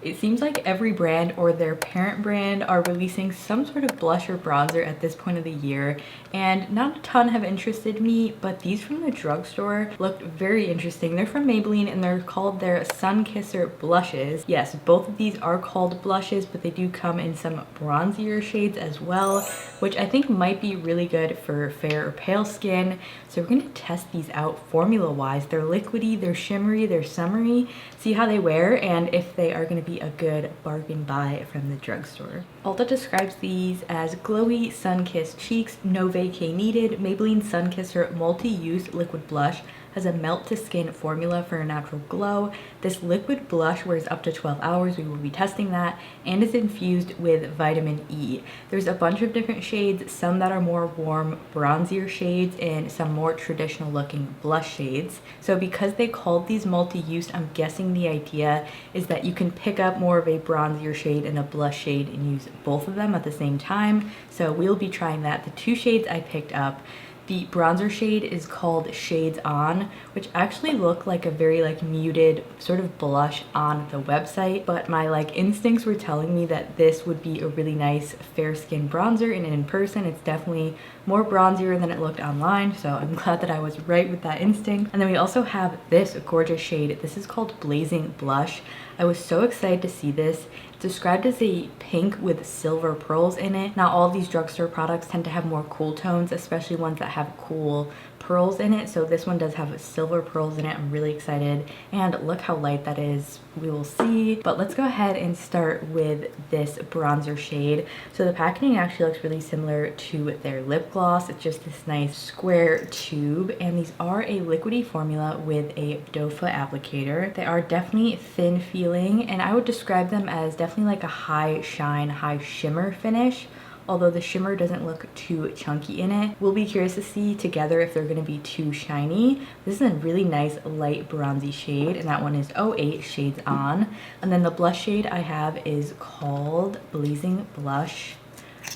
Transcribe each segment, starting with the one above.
It seems like every brand or their parent brand are releasing some sort of blush or bronzer at this point of the year, and not a ton have interested me, but these from the drugstore looked very interesting. They're from Maybelline and they're called their Sunkisser blushes. Yes, both of these are called blushes, but they do come in some bronzier shades as well, which I think might be really good for fair or pale skin. So we're going to test these out formula-wise. They're liquidy, they're shimmery, they're summery, see how they wear and if they are going to be a good bargain buy from the drugstore. Ulta describes these as glowy sun-kissed cheeks, no vacay needed. Maybelline Sunkisser multi-use liquid blush has a melt to skin formula for a natural glow. This liquid blush wears up to 12 hours. We will be testing that, and is infused with vitamin E. There's a bunch of different shades, some that are more warm, bronzier shades, and some more traditional looking blush shades. So because they called these multi-use, I'm guessing the idea is that you can pick up more of a bronzier shade and a blush shade and use both of them at the same time. So we'll be trying that. The two shades I picked up, the bronzer shade is called Shades On, which actually look like a very muted sort of blush on the website, but my instincts were telling me that this would be a really nice fair skin bronzer, and in person it's definitely more bronzier than it looked online, so I'm glad that I was right with that instinct. And then we also have this gorgeous shade. This is called Blazing Blush. I was so excited to see this. It's described as a pink with silver pearls in it. Now all of these drugstore products tend to have more cool tones, especially ones that have cool pearls in it, so this one does have silver pearls in it. I'm really excited, and look how light that is. We will see, but let's go ahead and start with this bronzer shade. So the packaging actually looks really similar to their lip gloss. It's just this nice square tube, and these are a liquidy formula with a doe foot applicator. They are definitely thin feeling, and I would describe them as definitely like a high shine, high shimmer finish, although the shimmer doesn't look too chunky in it. We'll be curious to see together if they're going to be too shiny. This is a really nice light bronzy shade, and that one is 08 Shades On. And then the blush shade I have is called Blazing Blush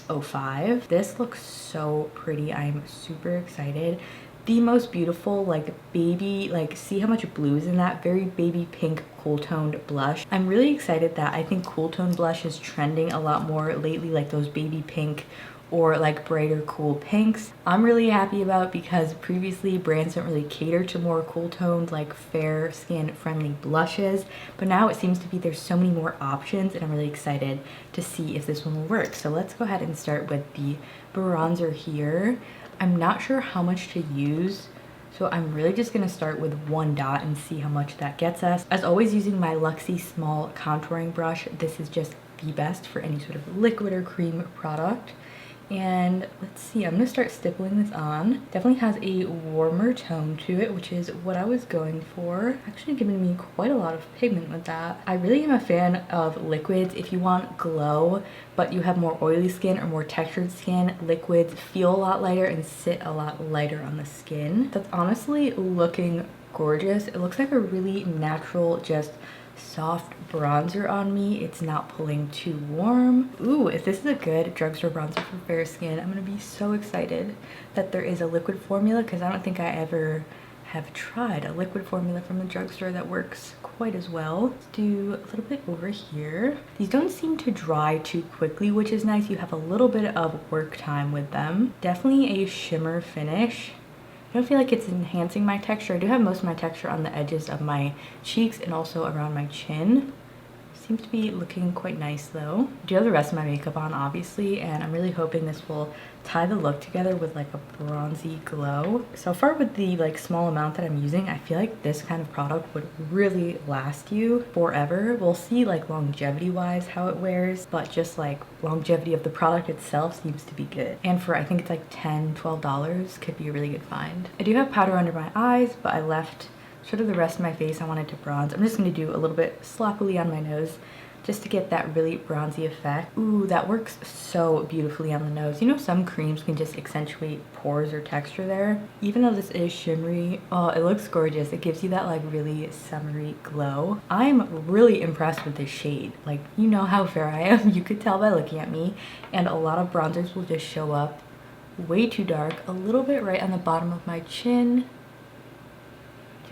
05. This looks so pretty. I'm super excited. The most beautiful baby, see how much blue is in that, very baby pink cool toned blush. I'm really excited that I think cool tone blush is trending a lot more lately, like those baby pink or brighter cool pinks. I'm really happy about, because previously brands don't really cater to more cool toned fair skin friendly blushes, but now it seems to be there's so many more options, and I'm really excited to see if this one will work. So let's go ahead and start with the bronzer here. I'm not sure how much to use, so I'm really just going to start with one dot and see how much that gets us. As always, using my LUXIE small contouring brush. This is just the best for any sort of liquid or cream product. And let's see, I'm going to start stippling this on. Definitely has a warmer tone to it, which is what I was going for. Actually giving me quite a lot of pigment with that. I really am a fan of liquids. If you want glow, but you have more oily skin or more textured skin, liquids feel a lot lighter and sit a lot lighter on the skin. That's honestly looking gorgeous. It looks like a really natural, just soft bronzer on me. It's not pulling too warm. Ooh, if this is a good drugstore bronzer for fair skin, I'm gonna be so excited that there is a liquid formula, because I don't think I ever have tried a liquid formula from the drugstore that works quite as well. Let's do a little bit over here. These don't seem to dry too quickly, which is nice. You have a little bit of work time with them. Definitely a shimmer finish. I don't feel like it's enhancing my texture. I do have most of my texture on the edges of my cheeks and also around my chin. Seems to be looking quite nice though. I do have the rest of my makeup on, obviously, and I'm really hoping this will tie the look together with a bronzy glow. So far with the small amount that I'm using, I feel like this kind of product would really last you forever. We'll see longevity wise how it wears, but just longevity of the product itself seems to be good. And for, I think it's $10–12, could be a really good find. I do have powder under my eyes, but I left sort of the rest of my face I wanted to bronze. I'm just going to do a little bit sloppily on my nose just to get that really bronzy effect. Ooh, that works so beautifully on the nose. You know, some creams can just accentuate pores or texture there. Even though this is shimmery, oh, it looks gorgeous. It gives you that really summery glow. I'm really impressed with this shade. You know how fair I am. You could tell by looking at me. And a lot of bronzers will just show up way too dark, a little bit right on the bottom of my chin.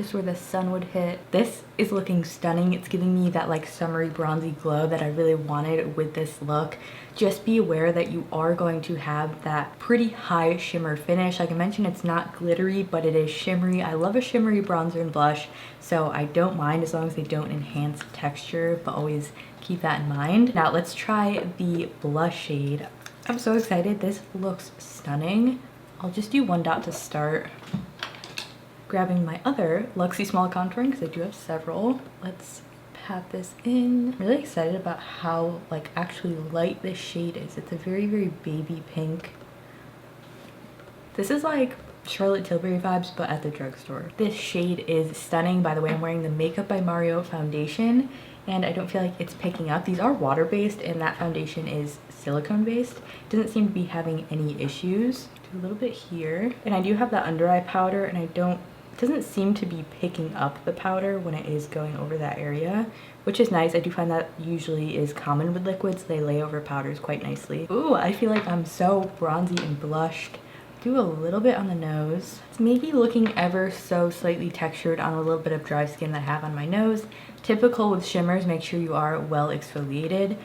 just where the sun would hit. This is looking stunning. It's giving me that like summery bronzy glow that I really wanted with this look. Just be aware that you are going to have that pretty high shimmer finish. Like I mentioned, it's not glittery, but it is shimmery. I love a shimmery bronzer and blush, so I don't mind as long as they don't enhance texture, but always keep that in mind. Now let's try the blush shade. I'm so excited. This looks stunning. I'll just do one dot to start. Grabbing my other LUXIE small contouring because I do have several. Let's pat this in. I'm really excited about how like actually light this shade is. It's a very, very baby pink. This is like Charlotte Tilbury vibes, but at the drugstore. This shade is stunning. By the way, I'm wearing the Makeup by Mario foundation, and I don't feel like it's picking up. These are water-based, and that foundation is silicone-based. Doesn't seem to be having any issues. Do a little bit here. And I do have that under eye powder, and it doesn't seem to be picking up the powder when it is going over that area, which is nice. I do find that usually is common with liquids. They lay over powders quite nicely. Ooh, I feel like I'm so bronzy and blushed. Do a little bit on the nose. It's maybe looking ever so slightly textured on a little bit of dry skin that I have on my nose. Typical with shimmers, make sure you are well exfoliated.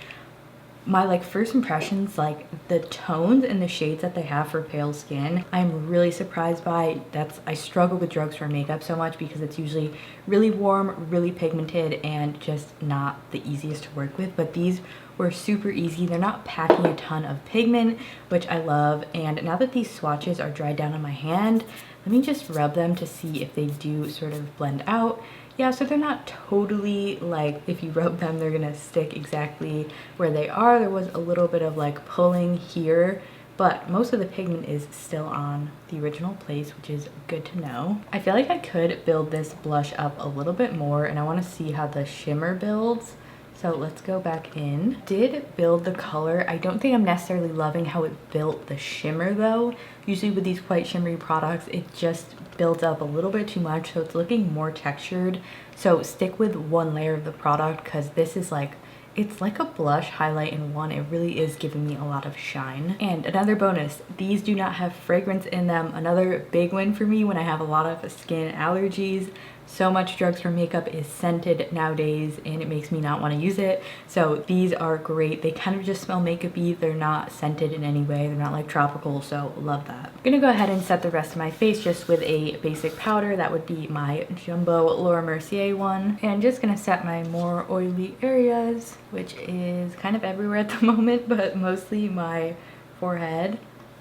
My like first impressions, like the tones and the shades that they have for pale skin, I'm really surprised by. I struggle with drugstore makeup so much because it's usually really warm, really pigmented, and just not the easiest to work with. But these were super easy. They're not packing a ton of pigment, which I love. And now that these swatches are dried down on my hand, let me just rub them to see if they do sort of blend out. Yeah, so they're not totally like, if you rub them, they're gonna stick exactly where they are. There was a little bit of like pulling here, but most of the pigment is still on the original place, which is good to know. I feel like I could build this blush up a little bit more, and I wanna see how the shimmer builds. So let's go back in. Did build the color. I don't think I'm necessarily loving how it built the shimmer though. Usually with these quite shimmery products, it just builds up a little bit too much, so it's looking more textured. So stick with one layer of the product, because this is like, it's like a blush highlight in one. It really is giving me a lot of shine. And another bonus, these do not have fragrance in them. Another big win for me when I have a lot of skin allergies. So much drugstore makeup is scented nowadays, and it makes me not want to use it. So these are great. They kind of just smell makeup-y. They're not scented in any way. They're not like tropical, so love that. I'm gonna go ahead and set the rest of my face just with a basic powder. That would be my Jumbo Laura Mercier one. And just gonna set my more oily areas, which is kind of everywhere at the moment, but mostly my forehead,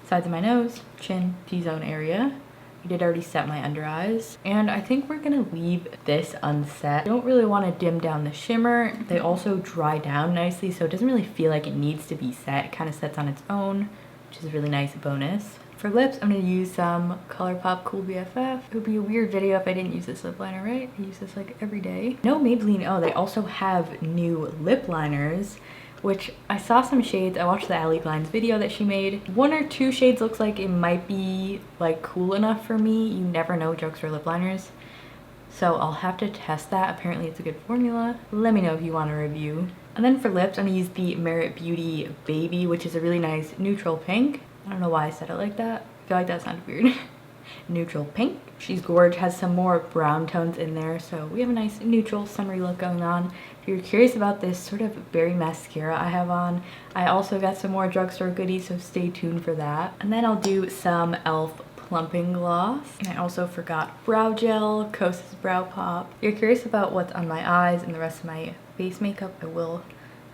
sides of my nose, chin, T-zone area. I did already set my under eyes, and I think we're gonna leave this unset. I don't really want to dim down the shimmer. They also dry down nicely, so it doesn't really feel like it needs to be set. It kind of sets on its own, which is a really nice bonus. For lips, I'm gonna use some ColourPop Cool BFF. It would be a weird video if I didn't use this lip liner, right? I use this like every day. No, Maybelline, oh, they also have new lip liners, which I saw some shades. I watched the Allie Glines video that she made. One or two shades looks like it might be like cool enough for me. You never know drugstore lip liners. So I'll have to test that. Apparently it's a good formula. Let me know if you want a review. And then for lips, I'm gonna use the Merit Beauty Baby, which is a really nice neutral pink. I don't know why I said it like that. I feel like that sounded weird. Neutral pink. She's gorgeous, has some more brown tones in there, so we have a nice neutral summery look going on. If you're curious about this sort of berry mascara I have on, I also got some more drugstore goodies, so stay tuned for that. And then I'll do some E.L.F. Plumping gloss. And I also forgot brow gel, Kosas Brow Pop. If you're curious about what's on my eyes and the rest of my face makeup, I will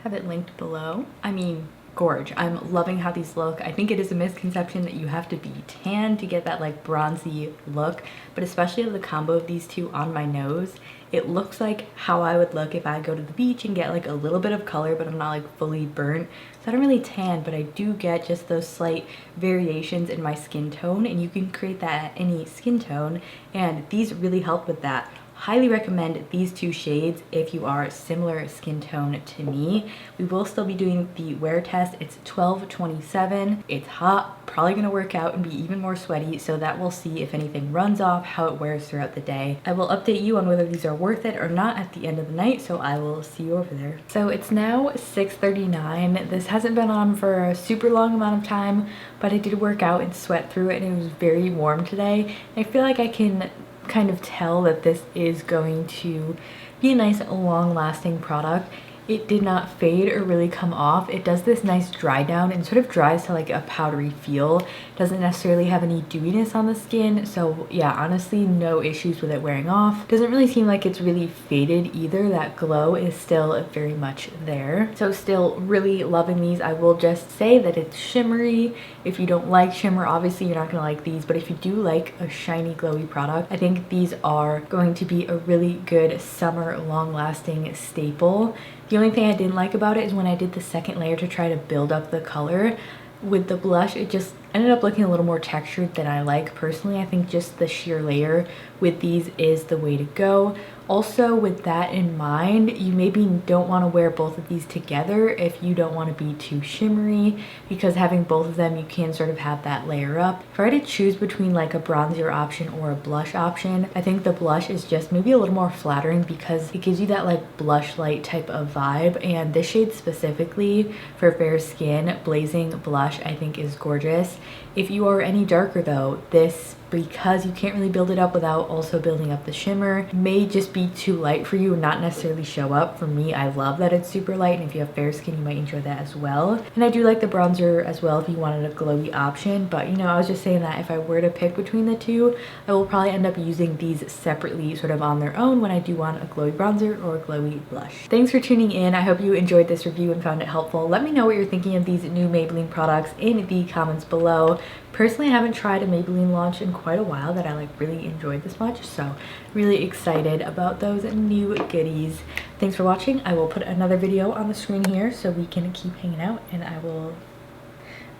have it linked below. I mean, gorge. I'm loving how these look. I think it is a misconception that you have to be tan to get that like bronzy look, but especially the combo of these two on my nose, it looks like how I would look if I go to the beach and get like a little bit of color, but I'm not like fully burnt. So I don't really tan, but I do get just those slight variations in my skin tone, and you can create that at any skin tone, and these really help with that. Highly recommend these two shades if you are similar skin tone to me. We will still be doing the wear test. It's 12/27. It's hot, probably gonna work out and be even more sweaty, so that we'll see if anything runs off, how it wears throughout the day. I will update you on whether these are worth it or not at the end of the night, so I will see you over there. So it's now 6:39. This hasn't been on for a super long amount of time, but I did work out and sweat through it, and it was very warm today. I feel like I can kind of tell that this is going to be a nice long-lasting product. It did not fade or really come off. It does this nice dry down and sort of dries to like a powdery feel. Doesn't necessarily have any dewiness on the skin. So yeah, honestly, no issues with it wearing off. Doesn't really seem like it's really faded either. That glow is still very much there. So still really loving these. I will just say that it's shimmery. If you don't like shimmer, obviously you're not gonna like these, but if you do like a shiny glowy product, I think these are going to be a really good summer long-lasting staple. The only thing I didn't like about it is when I did the second layer to try to build up the color with the blush, it just ended up looking a little more textured than I like personally. I think just the sheer layer with these is the way to go. Also, with that in mind, you maybe don't want to wear both of these together if you don't want to be too shimmery, because having both of them, you can sort of have that layer up. If I had to choose between like a bronzer option or a blush option, I think the blush is just maybe a little more flattering because it gives you that like blush light type of vibe, and this shade specifically for fair skin, Blazing Blush, I think is gorgeous. If you are any darker though, this, because you can't really build it up without also building up the shimmer, may just be too light for you and not necessarily show up. For me, I love that it's super light, and if you have fair skin, you might enjoy that as well. And I do like the bronzer as well if you wanted a glowy option, but you know, I was just saying that if I were to pick between the two, I will probably end up using these separately sort of on their own when I do want a glowy bronzer or a glowy blush. Thanks for tuning in. I hope you enjoyed this review and found it helpful. Let me know what you're thinking of these new Maybelline products in the comments below. Personally, I haven't tried a Maybelline launch in quite a while that I like really enjoyed this much, so really excited about those new goodies. Thanks for watching. I will put another video on the screen here so we can keep hanging out, and I will,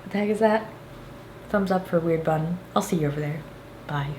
what the heck is that? Thumbs up for weird bun. I'll see you over there. Bye.